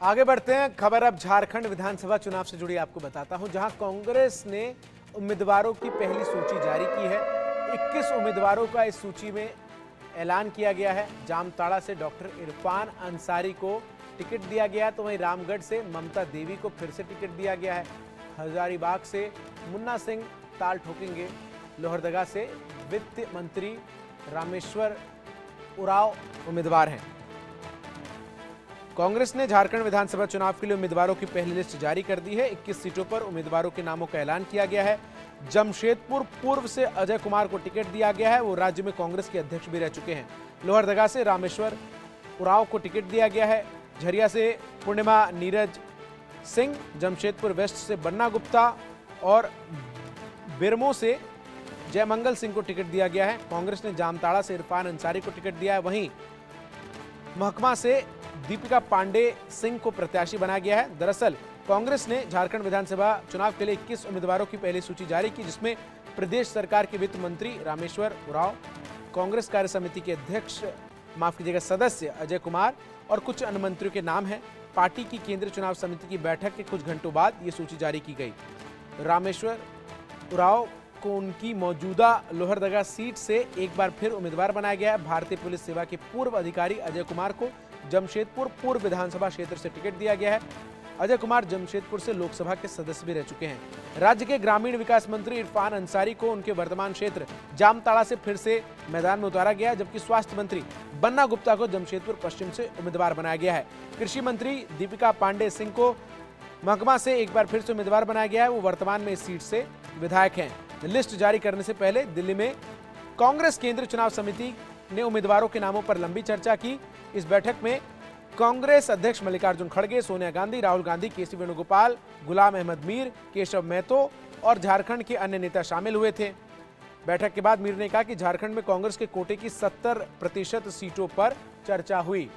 आगे बढ़ते हैं। खबर अब झारखंड विधानसभा चुनाव से जुड़ी आपको बताता हूं, जहां कांग्रेस ने उम्मीदवारों की पहली सूची जारी की है। 21 उम्मीदवारों का इस सूची में ऐलान किया गया है। जामताड़ा से डॉक्टर इरफान अंसारी को टिकट दिया गया, तो वहीं रामगढ़ से ममता देवी को फिर से टिकट दिया गया है। हजारीबाग से मुन्ना सिंह ताल ठोकेंगे। लोहरदगा से वित्त मंत्री रामेश्वर उरांव उम्मीदवार हैं। कांग्रेस ने झारखंड विधानसभा चुनाव के लिए उम्मीदवारों की पहली लिस्ट जारी कर दी है। 21 सीटों पर उम्मीदवारों के नामों का ऐलान किया गया है। जमशेदपुर पूर्व से अजय कुमार को टिकट दिया गया है, वो राज्य में कांग्रेस के अध्यक्ष भी रह चुके हैं। लोहरदगा से रामेश्वर उरांव को टिकट दिया गया है। झरिया से पूर्णिमा नीरज सिंह, जमशेदपुर वेस्ट से बन्ना गुप्ता और बिरमो से जयमंगल सिंह को टिकट दिया गया है। कांग्रेस ने जामताड़ा से इरफान अंसारी को टिकट दिया है। वहीं महकमा से दीपिका पांडे सिंह को प्रत्याशी बनाया गया है। दरअसल कांग्रेस ने झारखंड विधानसभा चुनाव के लिए 21 उम्मीदवारों की पहली सूची जारी की, जिसमें प्रदेश सरकार के वित्त मंत्री रामेश्वर उरांव, कांग्रेस कार्य समिति के अध्यक्ष सदस्य अजय कुमार और कुछ अन्य मंत्रियों के नाम हैं। पार्टी की केंद्रीय चुनाव समिति की बैठक के कुछ घंटों बाद ये सूची जारी की गई। रामेश्वर उरांव को उनकी मौजूदा लोहरदगा सीट से एक बार फिर उम्मीदवार बनाया गया है। भारतीय पुलिस सेवा के पूर्व अधिकारी अजय कुमार को जमशेदपुर पूर्व विधानसभा क्षेत्र से टिकट दिया गया है। अजय कुमार जमशेदपुर से लोकसभा के सदस्य भी रह चुके हैं। राज्य के ग्रामीण विकास मंत्री इरफान अंसारी को उनके वर्तमान क्षेत्र जामताड़ा से फिर से मैदान में उतारा गया है, जबकि स्वास्थ्य मंत्री बन्ना गुप्ता को जमशेदपुर पश्चिम से उम्मीदवार बनाया गया है। कृषि मंत्री दीपिका पांडे सिंह को महकमा से एक बार फिर से उम्मीदवार बनाया गया है, वो वर्तमान में इस सीट से विधायक हैं। लिस्ट जारी करने से पहले दिल्ली में कांग्रेस केंद्रीय चुनाव समिति ने उम्मीदवारों के नामों पर लंबी चर्चा की। इस बैठक में कांग्रेस अध्यक्ष मल्लिकार्जुन खड़गे, सोनिया गांधी, राहुल गांधी, केसी वेणुगोपाल, गुलाम अहमद मीर, केशव महतो और झारखंड के अन्य नेता शामिल हुए थे। बैठक के बाद मीर ने कहा कि झारखंड में कांग्रेस के कोटे की 70% सीटों पर चर्चा हुई।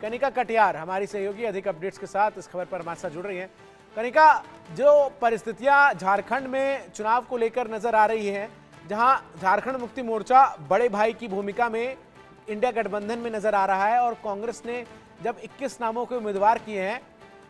कनिका कटियार हमारी सहयोगी अधिक अपडेट्स के साथ इस खबर पर हमारे साथ जुड़ रही हैं। कनिका, जो परिस्थितियां झारखंड में चुनाव को लेकर नजर आ रही हैं, जहां झारखंड मुक्ति मोर्चा बड़े भाई की भूमिका में इंडिया गठबंधन में नजर आ रहा है और कांग्रेस ने जब 21 नामों के उम्मीदवार किए हैं,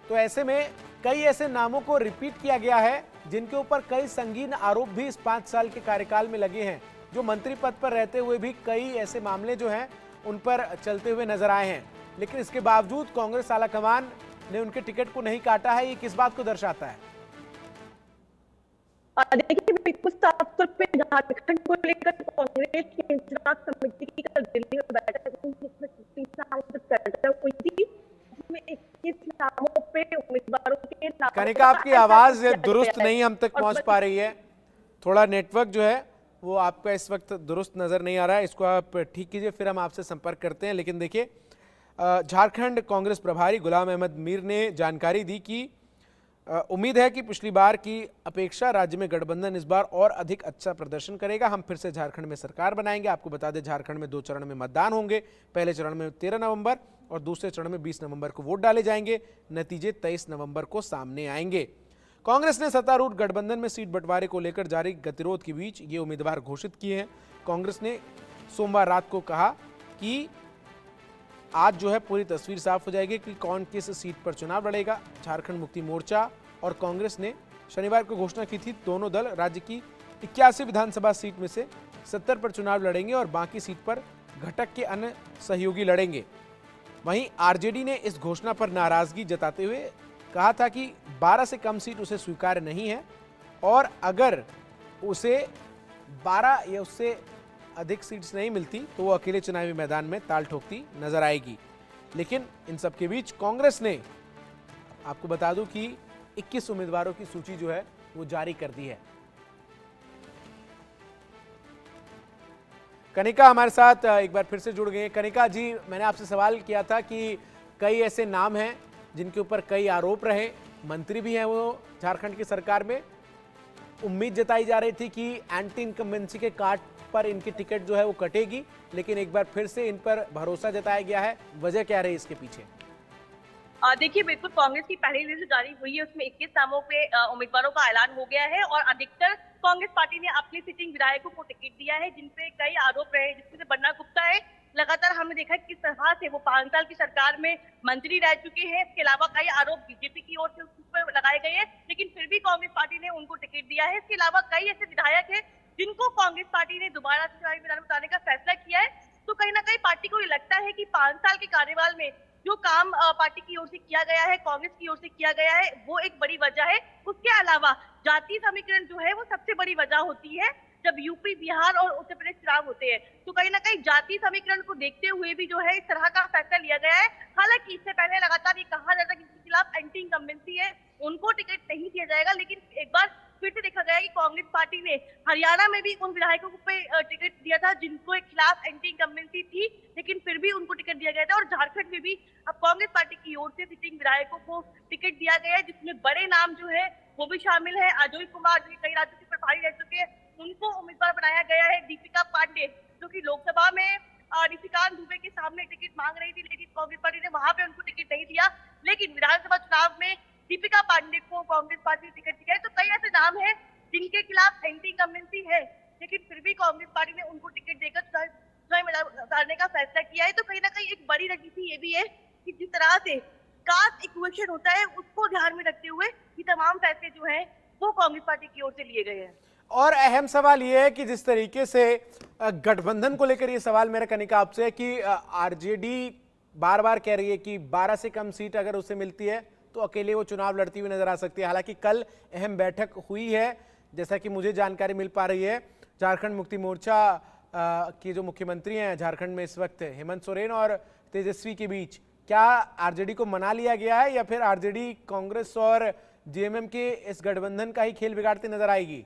तो ऐसे में कई ऐसे नामों को रिपीट किया गया है जिनके ऊपर कई संगीन आरोप भी इस 5 साल के कार्यकाल में लगे हैं। जो मंत्री पद पर रहते हुए भी कई ऐसे मामले जो हैं उन पर चलते हुए नजर आए हैं, लेकिन इसके बावजूद कांग्रेस आलाकमान ने उनके टिकट को नहीं काटा है। ये किस बात को दर्शाता है? देखिए, बिल्कुल साफ तौर पे झारखंड को लेकर कांग्रेस की चुनाव समिति की कल दिल्ली में बैठक हुई, जिसमें 30 नामों पर चर्चा हुई थी, जिसमें 21 नामों पे उम्मीदवारों के नाम। कनिका, आपकी आवाज दुरुस्त नहीं हम तक पहुंच पा रही है। थोड़ा नेटवर्क जो है वो आपका इस वक्त दुरुस्त नजर नहीं आ रहा है, इसको आप ठीक कीजिए, फिर हम आपसे संपर्क करते हैं। लेकिन देखिए, झारखंड कांग्रेस प्रभारी गुलाम अहमद मीर ने जानकारी दी कि उम्मीद है कि पिछली बार की अपेक्षा राज्य में गठबंधन इस बार और अधिक अच्छा प्रदर्शन करेगा। हम फिर से झारखंड में सरकार बनाएंगे। आपको बता दें, झारखंड में 2 चरण में मतदान होंगे। पहले चरण में 13 नवंबर और दूसरे चरण में 20 नवंबर को वोट डाले जाएंगे। नतीजे 23 नवंबर को सामने आएंगे। कांग्रेस ने सत्तारूढ़ गठबंधन में सीट बंटवारे को लेकर जारी गतिरोध के बीच ये उम्मीदवार घोषित किए हैं। कांग्रेस ने सोमवार रात को कहा कि आज जो है पूरी तस्वीर साफ हो जाएगी कि कौन किस सीट पर चुनाव लड़ेगा। झारखंड मुक्ति मोर्चा और कांग्रेस ने शनिवार को घोषणा की थी, दोनों दल राज्य की 81 विधानसभा सीट में से 70 पर चुनाव लड़ेंगे और बाकी सीट पर घटक के अन्य सहयोगी लड़ेंगे। वहीं आरजेडी ने इस घोषणा पर नाराजगी जताते हुए कहा था कि 12 से कम सीट उसे स्वीकार्य नहीं है और अगर उसे 12 या उससे अधिक सीट्स नहीं मिलती तो वो अकेले चुनावी मैदान में ताल ठोकती नजर आएगी। लेकिन इन सब के बीच कांग्रेस ने, आपको बता दूं कि 21 उम्मीदवारों की सूची जो है वो जारी कर दी है। कनिका हमारे साथ एक बार फिर से जुड़ गए। कनिका जी, मैंने आपसे सवाल किया था कि कई ऐसे नाम हैं जिनके ऊपर कई आरोप रहे, मंत्री भी हैं वो झारखंड की सरकार में। उम्मीद जताई जा रही थी कि एंटी इनकम्बेंसी के कार्ड पर इनकी टिकट जो है वो कटेगी, लेकिन एक बार फिर से इन पर भरोसा जताया गया है। वजह क्या रही इसके पीछे? देखिए, बिल्कुल कांग्रेस की पहली लिस्ट जारी हुई है, उसमें 21 नामों पे उम्मीदवारों का ऐलान हो गया है और अधिकतर कांग्रेस पार्टी ने अपने सिटिंग विधायकों को टिकट दिया है, जिनपे कई आरोप रहे, जिसमें से बन्ना गुप्ता है, लगातार हमने देखा है किस तरह से वो 5 साल की सरकार में मंत्री रह चुके हैं। इसके अलावा कई आरोप बीजेपी की ओर से उस पर लगाए गए हैं, लेकिन फिर भी कांग्रेस पार्टी ने उनको टिकट दिया है। इसके अलावा कई ऐसे विधायक हैं जिनको कांग्रेस पार्टी ने दोबारा से चुनावी मैदान में उतारने का फैसला किया है। तो कहीं ना कहीं पार्टी को ये लगता है कि 5 साल के कार्यकाल में जो काम पार्टी की ओर से किया गया है, कांग्रेस की ओर से किया गया है, वो एक बड़ी वजह है। उसके अलावा जातीय समीकरण जो है वो सबसे बड़ी वजह होती है जब यूपी, बिहार और उत्तर प्रदेश चुनाव होते हैं। तो कहीं ना कहीं जातीय समीकरण को देखते हुए भी जो है इस तरह का फैसला लिया गया है। हालांकि इससे पहले लगातार ये कहा जाता है कि जिनके खिलाफ एंटी इनकम्बेंसी है उनको टिकट नहीं दिया जाएगा, लेकिन एक बार फिर से देखा गया कि कांग्रेस पार्टी ने हरियाणा में भी उन विधायकों को टिकट दिया था जिनको के खिलाफ एंटी इनकम्बेंसी थी, लेकिन फिर भी उनको टिकट दिया गया था। और झारखंड में भी अब कांग्रेस पार्टी की ओर से सिटिंग विधायकों को टिकट दिया गया है, जिसमें बड़े नाम जो है वो भी शामिल है। अजय कुमार जो कई राज्यों के प्रभारी रह चुके हैं, उनको उम्मीदवार बनाया गया है। दीपिका पांडे जो कि लोकसभा में निशिकांत दुबे के सामने टिकट मांग रही थी, लेकिन कांग्रेस पार्टी ने वहां पे उनको टिकट नहीं दिया, लेकिन विधानसभा चुनाव में दीपिका पांडे को कांग्रेस पार्टी ने टिकट दिया है। तो कई ऐसे नाम है जिनके खिलाफ एंटी इनकम्बेंसी है, लेकिन फिर भी कांग्रेस पार्टी ने उनको टिकट देकर चुनाव मैदान उतारने का फैसला किया है। तो कहीं ना कहीं एक बड़ी रणनीति ये भी है कि जिस तरह से कास्ट इक्वेशन होता है उसको ध्यान में रखते हुए ये तमाम फैसले जो है वो कांग्रेस पार्टी की ओर से लिए गए हैं। और अहम सवाल यह है कि जिस तरीके से गठबंधन को लेकर ये सवाल मेरा कनिका आपसे है कि आरजेडी बार बार कह रही है कि 12 से कम सीट अगर उसे मिलती है तो अकेले वो चुनाव लड़ती हुई नजर आ सकती है। हालांकि कल अहम बैठक हुई है, जैसा कि मुझे जानकारी मिल पा रही है। झारखंड मुक्ति मोर्चा की जो मुख्यमंत्री हैं झारखंड में इस वक्त हेमंत सोरेन और तेजस्वी के बीच क्या आरजेडी को मना लिया गया है या फिर आरजेडी कांग्रेस और जेएमएम के इस गठबंधन का ही खेल बिगाड़ती नजर आएगी?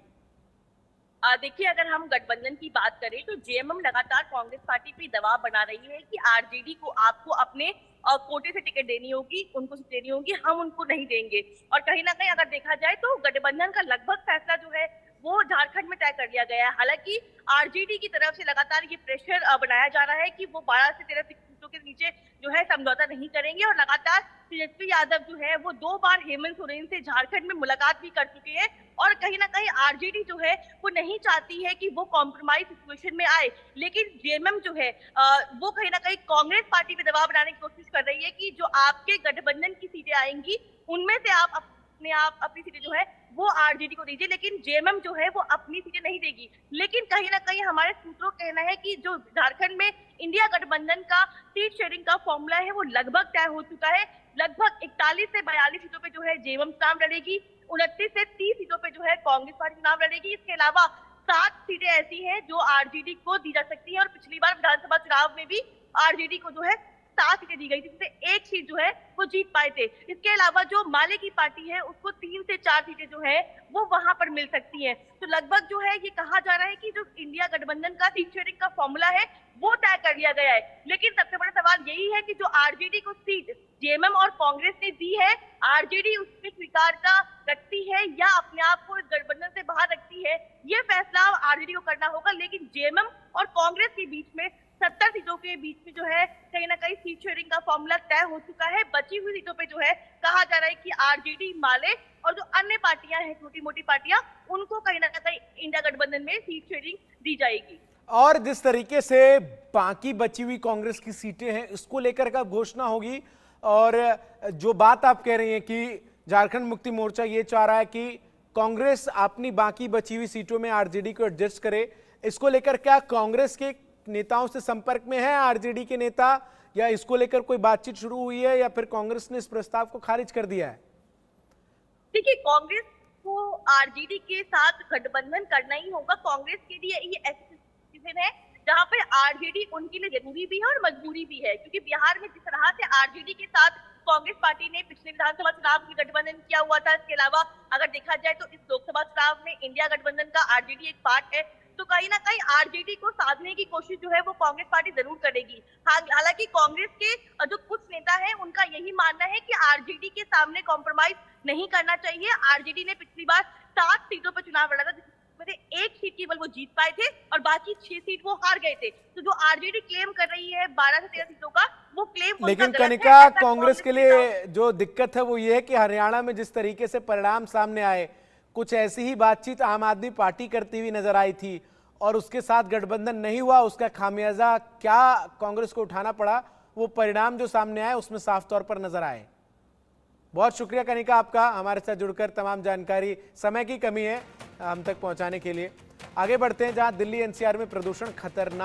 देखिए, अगर हम गठबंधन की बात करें तो जेएमएम लगातार कांग्रेस पार्टी पे दबाव बना रही है कि आरजेडी को आपको अपने कोटे से टिकट देनी होगी, उनको सीट देनी होगी, हम उनको नहीं देंगे। और कहीं ना कहीं अगर देखा जाए तो गठबंधन का लगभग फैसला जो है वो झारखंड में तय कर लिया गया है। हालांकि आरजेडी की तरफ से लगातार ये प्रेशर बनाया जा रहा है कि वो 12 से 13 सीटों के नीचे जो है समझौता नहीं करेंगे। और लगातार तेजस्वी यादव जो है वो 2 बार हेमंत सोरेन से झारखंड में मुलाकात भी कर चुके हैं। और कहीं ना कहीं आरजेडी जो है वो नहीं चाहती है कि वो कॉम्प्रोमाइज सिचुएशन में आए, लेकिन जेएमएम जो है वो कहीं ना कहीं कांग्रेस पार्टी पे दबाव बनाने की कोशिश कर रही है कि जो आपके गठबंधन की सीटें आएंगी उनमें से आप अपनी सीटें जो है वो आरजेडी को दीजिए, लेकिन जेएमएम जो है वो अपनी सीटें नहीं देगी। लेकिन कहीं ना कहीं हमारे सूत्रों का कहना है कि जो झारखंड में इंडिया गठबंधन का सीट शेयरिंग का फॉर्मूला है वो लगभग तय हो चुका है। लगभग 41 से 42 सीटों पे जो है जेएमएम चुनाव लड़ेगी, 29 से 30 सीटों पे जो है कांग्रेस पार्टी चुनाव लड़ेगी। इसके अलावा 7 सीटें ऐसी हैं जो आरजेडी को दी जा सकती है। और पिछली बार विधानसभा चुनाव में भी आरजेडी को जो है 7 सीटें दी गई थी, जिससे 1 सीट जो है वो जीत पाए थे। इसके अलावा जो माले की पार्टी है उसको 3 से 4 सीटें जो है वो वहां पर मिल सकती हैं। तो लगभग जो है ये कहा जा रहा है कि जो इंडिया गठबंधन का सीट शेयरिंग का फॉर्मूला है वो तय कर लिया गया है। लेकिन सबसे बड़ा सवाल यही है कि जो आरजेडी को सीट जेएमएम और कांग्रेस ने दी है, आरजेडी उसमें स्वीकारता रखती है या अपने आप को इस गठबंधन से बाहर रखती है, ये फैसला आरजेडी को करना होगा। लेकिन जेएमएम और कांग्रेस के बीच में 70 सीटों के बीच में जो है कहीं ना कहीं सीट शेयरिंग का फॉर्मूला तय हो चुका है। बची हुई सीटों पे जो है कहा जा रहा है कि आरजेडी, माले और जो अन्य पार्टियां हैं, छोटी मोटी पार्टियां, उनको कहीं ना कहीं इंडिया गठबंधन में सीट शेयरिंग दी जाएगी। और जिस तरीके से बाकी बची हुई कांग्रेस की सीटें हैं इसको लेकर कब घोषणा होगी? और जो बात आप कह रही हैं कि झारखंड मुक्ति मोर्चा ये चाह रहा है कि कांग्रेस अपनी बाकी बची हुई सीटों में आरजेडी को एडजस्ट करे, इसको लेकर क्या कांग्रेस के नेताओं से संपर्क में है आरजेडी के नेता, या इसको लेकर कोई बातचीत शुरू हुई है या फिर कांग्रेस ने इस प्रस्ताव को खारिज कर दिया है? देखिए, कांग्रेस को आरजेडी के साथ गठबंधन करना ही होगा। कांग्रेस के लिए ये ऐसी सिचुएशन है जहां पे आरजेडी उनके लिए जरूरी भी है और मजबूरी भी है, क्योंकि बिहार में जिस तरह से आरजेडी के साथ कांग्रेस पार्टी ने पिछले विधानसभा चुनाव में गठबंधन किया हुआ था, इसके अलावा अगर देखा जाए तो इस लोकसभा चुनाव में इंडिया गठबंधन का आरजेडी एक पार्ट है। तो कहीं ना कहीं आरजेडी को साधने की कोशिश जो है वो कांग्रेस पार्टी जरूर करेगी। हालांकि कांग्रेस के जो कुछ नेता हैं उनका यही मानना है कि आरजेडी के सामने कॉम्प्रोमाइज नहीं करना चाहिए। आरजेडी ने पिछली बार 7 सीटों पर चुनाव लड़ा था, जिसमें से 1 सीट केवल वो जीत पाए थे और बाकी 6 सीट वो हार गए थे। तो जो आरजेडी क्लेम कर रही है 12 से 13 सीटों का, वो क्लेम लेकिन कनिका, कांग्रेस के लिए जो दिक्कत है वो ये है कि हरियाणा में जिस तरीके से परिणाम सामने आए, कुछ ऐसी ही बातचीत आम आदमी पार्टी करती हुई नजर आई थी और उसके साथ गठबंधन नहीं हुआ, उसका खामियाजा क्या कांग्रेस को उठाना पड़ा, वो परिणाम जो सामने आए उसमें साफ तौर पर नजर आए। बहुत शुक्रिया कनिका आपका हमारे साथ जुड़कर तमाम जानकारी, समय की कमी है हम तक पहुंचाने के लिए। आगे बढ़ते हैं, जहां दिल्ली एनसीआर में प्रदूषण खतरनाक